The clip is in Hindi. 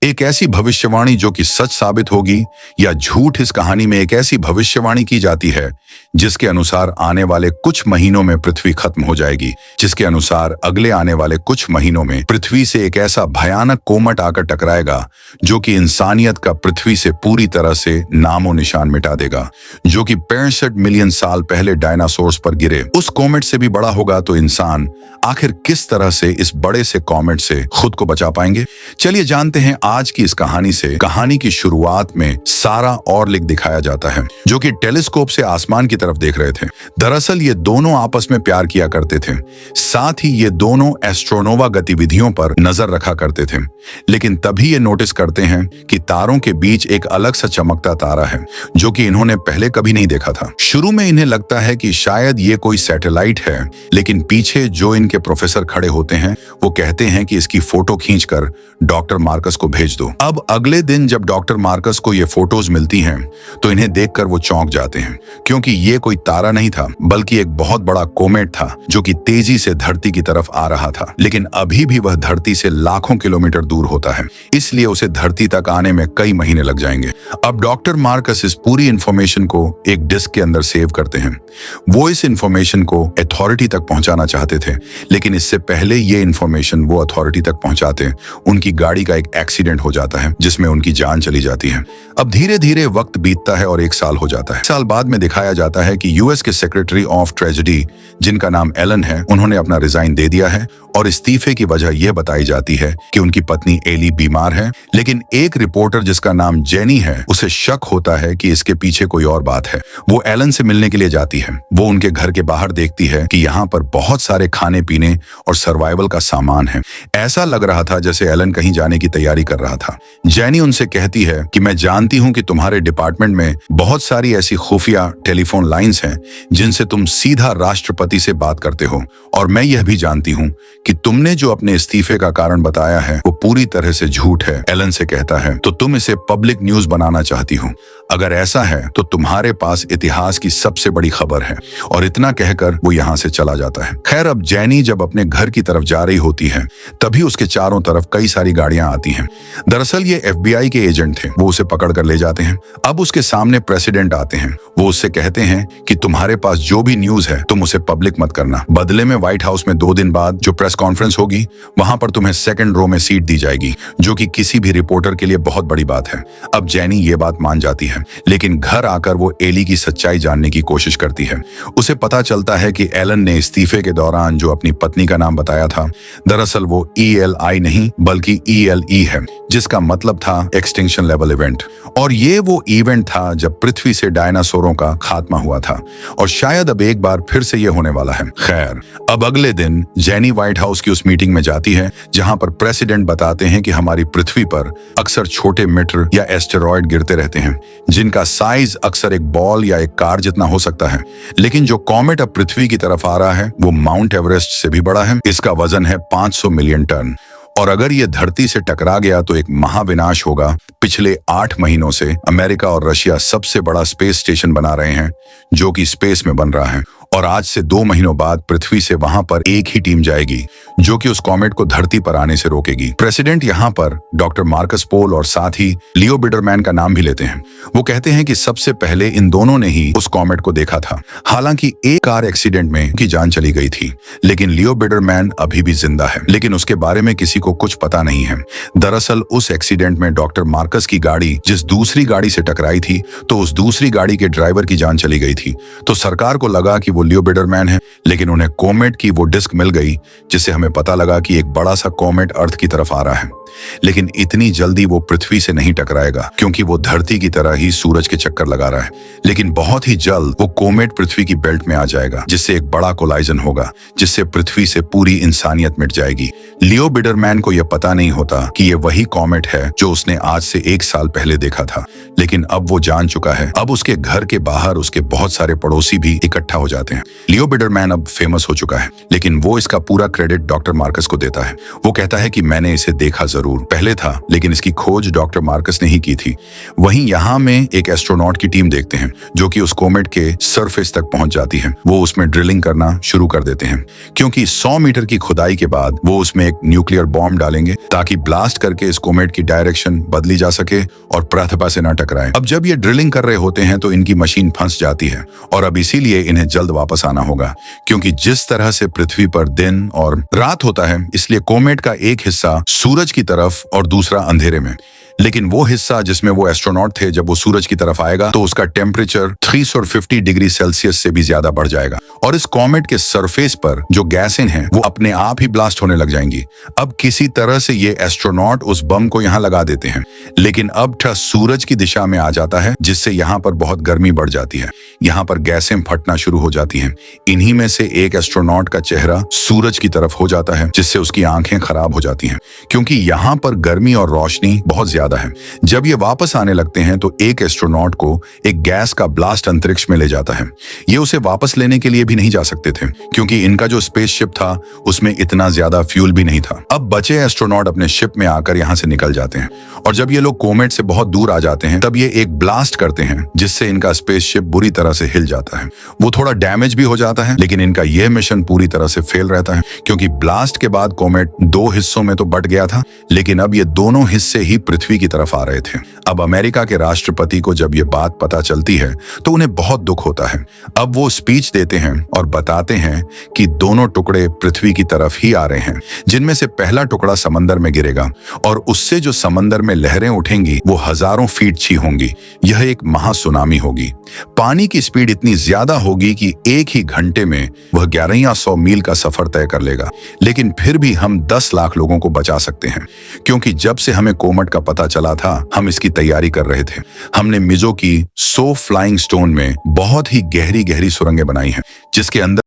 एक ऐसी भविष्यवाणी जो कि सच साबित होगी या झूठ। इस कहानी में एक ऐसी भविष्यवाणी की जाती है जिसके अनुसार आने वाले कुछ महीनों में पृथ्वी खत्म हो जाएगी, जिसके अनुसार अगले आने वाले कुछ महीनों में पृथ्वी से एक ऐसा भयानक कोमेट आकर टकराएगा जो कि इंसानियत का पृथ्वी से पूरी तरह से नामो निशान मिटा देगा, जो कि 65 मिलियन साल पहले डायनासोर्स पर गिरे उस कोमेट से भी बड़ा होगा। तो इंसान आखिर किस तरह से इस बड़े से कॉमेट से खुद को बचा पाएंगे? चलिए जानते हैं आज की इस कहानी से। कहानी की शुरुआत में सारा और लिक दिखाया जाता है जो कि टेलीस्कोप से आसमान की तरफ देख रहे थे। दरअसल ये दोनों आपस में प्यार किया करते थे, साथ ही ये दोनों एस्ट्रोनोवा गतिविधियों पर नजर रखा करते थे। लेकिन तभी ये नोटिस करते हैं कि तारों के बीच एक अलग सा चमकता तारा है जो कि इन्होंने पहले कभी नहीं देखा था। शुरू में इन्हें लगता है कि शायद ये कोई सैटेलाइट है, लेकिन पीछे जो इनके प्रोफेसर खड़े होते हैं वो कहते हैं कि इसकी फोटो खींचकर डॉक्टर मार्कस को भेज दो। अब अगले दिन जब डॉक्टर मार्कस को ये फोटोज मिलती हैं तो इन्हें देखकर वो चौंक जाते हैं, क्योंकि ये कोई तारा नहीं था बल्कि एक बहुत बड़ा कोमेट था जो कि तेजी से धरती की तरफ आ रहा था। लेकिन अभी भी वह धरती से लाखों किलोमीटर दूर होता है, इसलिए उसे धरती तक आने में कई महीने लग जाएंगे। अब डॉक्टर मार्कस इस पूरी इंफॉर्मेशन को एक डिस्क के अंदर सेव करते हैं। वो इस इंफॉर्मेशन को अथॉरिटी तक पहुंचाना चाहते थे, लेकिन इससे पहले ये इंफॉर्मेशन वो अथॉरिटी तक पहुंचाते उनकी गाड़ी का एक एक्सीडेंट हो जाता है जिसमें उनकी जान चली जाती है। अब धीरे धीरे वक्त बीतता है और 1 साल हो जाता है। साल बाद में दिखाया जाता है कि यूएस के सेक्रेटरी ऑफ ट्रेजेडी जिनका नाम एलन है, उन्होंने अपना रिजाइन दे दिया है और इस्तीफे की वजह यह बताई जाती है कि उनकी पत्नी एली बीमार है। लेकिन एक रिपोर्टर जिसका नाम जेनी है, उसे शक होता है कि इसके पीछे कोई और बात है। वो एलन से मिलने के लिए जाती है। वो उनके घर के बाहर देखती है कि यहाँ पर बहुत सारे खाने पीने और सर्वाइवल का सामान है। ऐसा लग रहा था जैसे एलन कहीं जाने की तैयारी कर रहा था। जेनी उनसे कहती है कि मैं जानती हूँ कि तुम्हारे डिपार्टमेंट में बहुत सारी ऐसी खुफिया टेलीफोन लाइंस हैं जिनसे तुम सीधा राष्ट्रपति से बात करते हो, और मैं यह भी जानती हूँ कि तुमने जो अपने इस्तीफे का कारण बताया है वो पूरी तरह से झूठ है। एलन से कहता है तो तुम इसे पब्लिक न्यूज बनाना चाहती हो। अगर ऐसा है तो तुम्हारे पास इतिहास की सबसे बड़ी खबर है। और इतना कहकर वो यहाँ से चला जाता है। खैर, अब जेनी जब अपने घर की तरफ जा रही होती है तभी उसके चारों तरफ कई सारी गाड़ियां आती हैं। दरअसल ये FBI के एजेंट थे। वो उसे पकड़ कर ले जाते हैं। अब उसके सामने प्रेसिडेंट आते हैं। वो उससे कहते हैं कि तुम्हारे पास जो भी न्यूज है तुम उसे पब्लिक मत करना। बदले में व्हाइट हाउस में 2 दिन बाद जो प्रेस कॉन्फ्रेंस होगी वहां पर तुम्हें सेकंड रो में सीट दी जाएगी, जो कि किसी भी रिपोर्टर के लिए बहुत बड़ी बात है। अब जेनी ये बात मान जाती है, लेकिन घर आकर वो एली की सच्चाई जानने की कोशिश करती है। उसे पता चलता है कि एलन ने इस्तीफे के दौरान जो अपनी पत्नी का नाम बताया था, दरअसल वो ELI नहीं बल्कि ELE है, जिसका मतलब था एक्सटिंक्शन लेवल इवेंट। और ये वो इवेंट था जब पृथ्वी से डायनासोरों का खात्मा हुआ था, और शायद अब एक बार फिर से ये होने वाला है। खैर, अब अगले दिन जेनी व्हाइट हाउस की उस मीटिंग में जाती है जहां पर प्रेसिडेंट बताते हैं कि हमारी पृथ्वी पर अक्सर छोटे मीटर या एस्टेरॉयड गिरते रहते हैं जिनका साइज अक्सर एक बॉल या एक कार जितना हो सकता है। लेकिन जो कॉमेट अब पृथ्वी की तरफ आ रहा है वो माउंट एवरेस्ट से भी बड़ा है। इसका वजन है 500 मिलियन टन, और अगर ये धरती से टकरा गया तो एक महाविनाश होगा। पिछले 8 महीनों से अमेरिका और रशिया सबसे बड़ा स्पेस स्टेशन बना रहे हैं जो कि स्पेस में बन रहा है, और आज से 2 महीनों बाद पृथ्वी से वहां पर एक ही टीम जाएगी जो कि उस कॉमेट को धरती पर आने से रोकेगी। प्रेसिडेंट यहाँ पर डॉक्टर मार्कस पोल और साथ ही लियो बिडरमैन का नाम भी लेते हैं। वो कहते हैं कि सबसे पहले इन दोनों ने ही उस कॉमेट को देखा था। हालांकि एक कार एक्सीडेंट में उनकी जान चली गई थी, लेकिन लियो बिडरमैन अभी भी जिंदा है, लेकिन उसके बारे में किसी को कुछ पता नहीं है। दरअसल उस एक्सीडेंट में डॉक्टर मार्कस की गाड़ी जिस दूसरी गाड़ी से टकराई थी, तो उस दूसरी गाड़ी के ड्राइवर की जान चली गई थी। तो सरकार को लगा कि वो लियो बिडरमैन है, लेकिन उन्हें कोमेट की वो डिस्क मिल गई जिससे हमें पता लगा कि एक बड़ा सा कोमेट अर्थ की तरफ आ रहा है। लेकिन इतनी जल्दी वो पृथ्वी से नहीं टकराएगा क्योंकि वो धरती की तरह ही सूरज के चक्कर लगा रहा है। लेकिन बहुत ही जल्द वो कोमेट पृथ्वी की बेल्ट में आ जाएगा जिससे एक बड़ा कोलाइजन होगा, जिससे पृथ्वी से पूरी इंसानियत मिट जाएगी। लियो बिडरमैन को यह पता नहीं होता कि ये वही कॉमेट है जो उसने आज से 1 साल पहले देखा था, लेकिन अब वो जान चुका है। अब उसके घर के बाहर उसके बहुत सारे पड़ोसी भी इकट्ठा हो जाते हैं। हैं। लियो बिडरमैन अब फेमस हो चुका है, लेकिन वो इसका पूरा क्रेडिट डॉक्टर मार्कस को देता है। वो कहता है कि मैंने इसे देखा जरूर पहले था, लेकिन इसकी खोज डॉक्टर मार्कस ने ही की थी। वहीं यहाँ में एक एस्ट्रोनॉट की टीम देखते हैं जो कि उस कोमेट के सरफेस तक पहुंच जाती है। वो उसमें ड्रिलिंग करना शुरू कर देते हैं, क्योंकि 100 मीटर की खुदाई के बाद वो उसमें एक न्यूक्लियर बॉम्ब डालेंगे ताकि ब्लास्ट करके इस कोमेट की डायरेक्शन बदली जा सके और पृथ्वी से न टकराए। अब जब ये ड्रिलिंग कर रहे होते हैं तो इनकी मशीन फंस जाती है और अब इसीलिए इन्हें जल्द वापस आना होगा, क्योंकि जिस तरह से पृथ्वी पर दिन और रात होता है, इसलिए कोमेट का एक हिस्सा सूरज की तरफ और दूसरा अंधेरे में। लेकिन वो हिस्सा जिसमें वो एस्ट्रोनॉट थे, जब वो सूरज की तरफ आएगा तो उसका टेम्परेचर 350 डिग्री सेल्सियस से भी ज्यादा बढ़ जाएगा और इस कॉमेट के सरफेस पर जो गैसें हैं वो अपने आप ही ब्लास्ट होने लग जाएंगी। अब किसी तरह से ये एस्ट्रोनॉट उस बम को यहाँ लगा देते हैं, लेकिन अब ट्रस्ट सूरज की दिशा में आ जाता है, जिससे यहाँ पर बहुत गर्मी बढ़ जाती है। यहाँ पर गैसें फटना शुरू हो जाती हैं। इन्हीं में से एक एस्ट्रोनॉट का चेहरा सूरज की तरफ हो जाता है, जिससे उसकी आंखें खराब हो जाती हैं, क्योंकि यहाँ पर गर्मी और रोशनी बहुत ज्यादा है। जब ये वापस आने लगते हैं तो एक एस्ट्रोनॉट को एक गैस का ब्लास्ट अंतरिक्ष में ले जाता है। ये उसे वापस लेने के लिए भी नहीं जा सकते थे, क्योंकि इनका जो स्पेसशिप था उसमें इतना ज्यादा फ्यूल भी नहीं था। अब बचे एस्ट्रोनॉट अपने शिप में आकर यहाँ से निकल जाते हैं और जब ये लोग कोमेट से बहुत दूर आ जाते हैं तब ये एक ब्लास्ट करते हैं, जिससे इनका स्पेसशिप बुरी तरह से हिल जाता है। वो थोड़ा डैमेज भी हो जाता है, लेकिन इनका यह मिशन पूरी तरह से फेल रहता है, क्योंकि ब्लास्ट के बाद कोमेट 2 हिस्सों में तो बट गया था, लेकिन अब ये दोनों हिस्से ही पृथ्वी की तरफ आ रहे थे। अब अमेरिका के राष्ट्रपति को जब ये बात पता चलती है तो उन्हें बहुत दुख होता है। अब वो स्पीच देते हैं और बताते हैं कि दोनों टुकड़े पृथ्वी की तरफ ही आ रहे हैं, जिनमें से पहला टुकड़ा समंदर में गिरेगा और उससे जो समंदर में लहरें उठेंगी वो हजारों फीट ची होंगी। यह एक महासुनामी होगी। पानी की स्पीड इतनी ज्यादा होगी कि एक ही घंटे में वह 1100 मील का सफर तय कर लेगा। लेकिन फिर भी हम 10 लाख लोगों को बचा सकते हैं, क्योंकि जब से हमें कोमेट का पता चला था हम इसकी तैयारी कर रहे थे। हमने मिजो की 100 फ्लाइंग स्टोन में बहुत ही गहरी गहरी सुरंगें बनाई हैं, जिसके अंदर